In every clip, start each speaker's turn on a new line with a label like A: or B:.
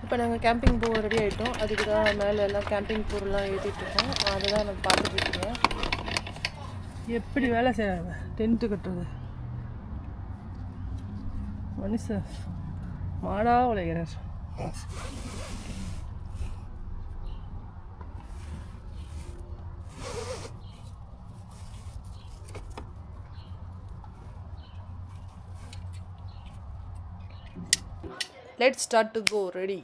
A: இப்போ நாங்கள் கேம்பிங் போக ரெடி ஆகிட்டோம். அதுக்கு தான் மேலே எல்லாம் கேம்பிங் பொருள்லாம் ஏற்றிட்டுருக்கோம். அதை தான் நான் பார்த்துட்ருக்கீங்க. எப்படி வேலை செய்கிறாங்க டென்ட்டு கட்டுறது. மனுஷன் மாடா உழைக்கிறார். Let's start to go. Ready.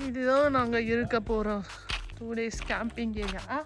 A: இதுதான் நாங்கள் இருக்க போகிறோம் 2 days கேம்பிங் ஏரியா.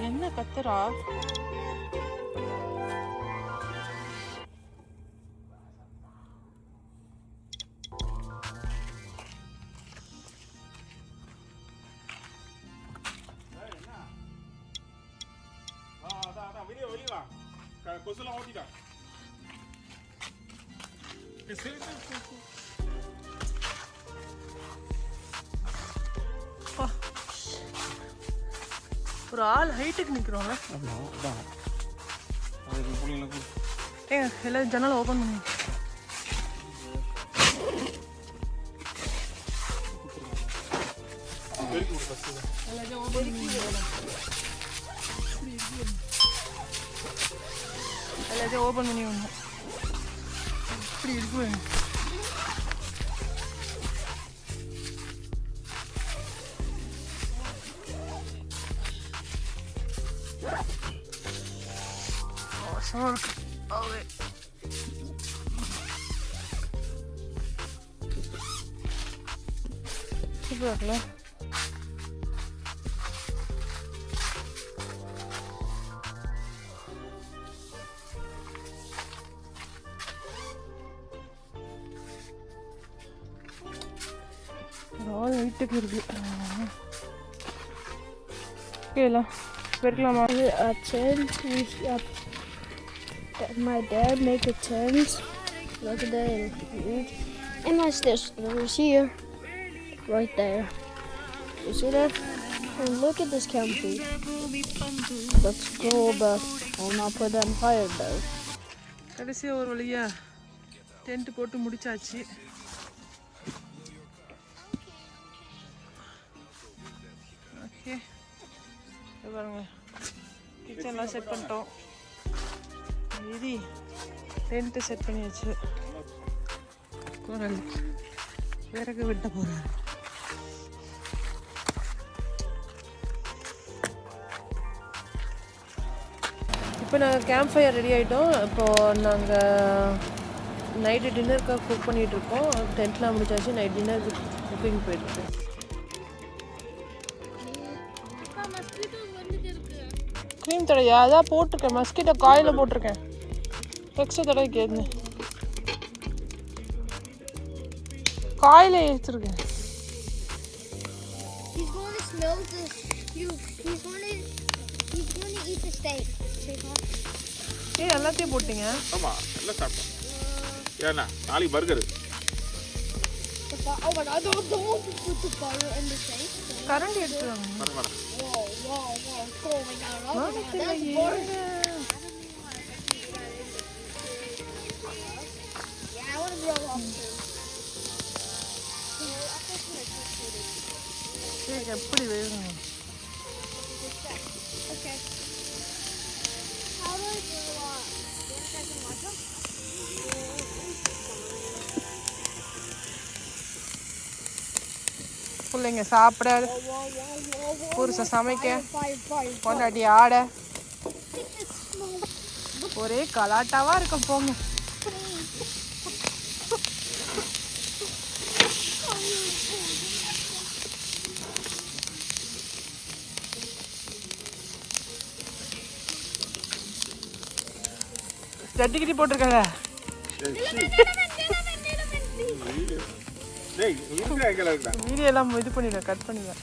A: என்ன கத்துறா?
B: கொசுலாம் ஓட்டிட்டா.
A: ஒரு ஆள் ஹைட்டுக்கு நிற்கிறோம்ல. ஏங்க எல்லாம் ஜன்னலை ஓப்பன் பண்ணி எல்லாத்தையும் ஓப்பன் பண்ணி விடணும். இப்படி இருக்கு. சூப்பராக ஆள் ஹைட்டுக்கு இருக்கு. கேலாம் பெருக்கலாமா?
C: A tent. My dad make a tent Look at that. And watch this. There's here. Right there. You see that? And look at this campfire. Let's go back. I'll not put that in fire though.
A: கடைசியாக ஒரு வழியா tent போட்டு முடிச்சாச்சு. Okay பாருங்க, கிச்சன்லாம் set பண்ணிட்டோம். இது tent set பண்ணியாச்சு. குரல் விறகு வெட்ட போகிறாரு. இப்போ நாங்கள் கேம்ப் ஃபயர் ரெடி ஆகிட்டோம். இப்போது நாங்கள் நைட்டு டின்னருக்காக குக் பண்ணிகிட்ருக்கோம். டென்ட்லாம் முடிச்சாச்சு. நைட் டின்னர் குக்கிங் போயிட்டுருக்கு. க்ரீம் தடையா? அதான் போட்டிருக்கேன், மஸ்கிட்டோ காயில் போட்டிருக்கேன். எக்ஸ்ட்ரா தடவை கேட்குங்க, காயில எடுத்துருக்கேன். ஏ எல்லாத்தையும் போட்டீங்க?
B: ஆமாம், எல்லாம் சாப்பிட்டோம். ஏன்னா நாளைக்கு பர்கர்.
A: கரண்டி எடுத்துருவாங்க. எப்படி வேணும்? பிள்ளைங்க சாப்பிட, புருஷன் சமைக்க, கொண்டாடி ஆட, ஒரே கலாட்டாவா இருக்க போங்க. சட்டிக்கிட்டி போட்டிருக்காங்க. வீடியோ எல்லாம் இது பண்ணிடுங்க, கட் பண்ணிடுங்க.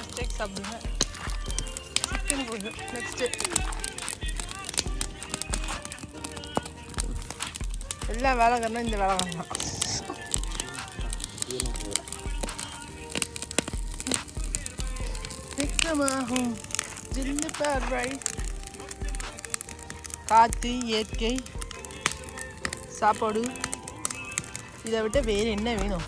A: ஸ்டேக் சாப்பிடுங்க. சிக்கன் போடுங்க. நெக்ஸ்ட்டு எல்லா வேலை கறனா இந்த வேலை வேணாம். விக்ரமாகும் ஜில்லு பார்வை, காற்று, இயற்கை, சாப்பாடு, இதை விட்டு வேறு என்ன வேணும்?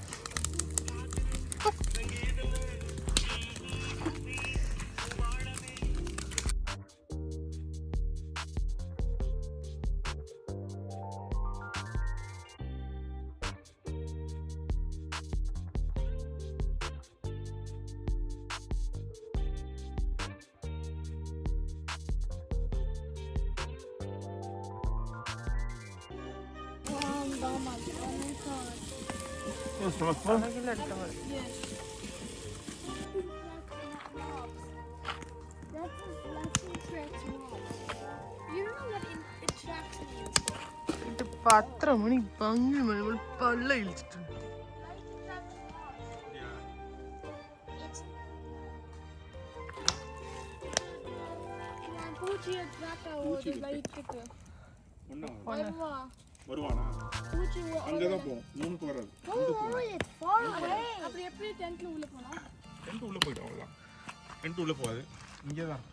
A: பத்தரை மணிக்கு 5 மணி போல பல்ல இழிச்சிட்டு
B: வருவானா? அங்கதான் போவோம். 3க்கு வராது.
D: அப்படி எப்படி டென்ட்ல உள்ள போலாம்?
B: டென்ட் உள்ள போயிடும். அவ்வளவுதான். டென்ட் உள்ள போகாது. இங்கே தான்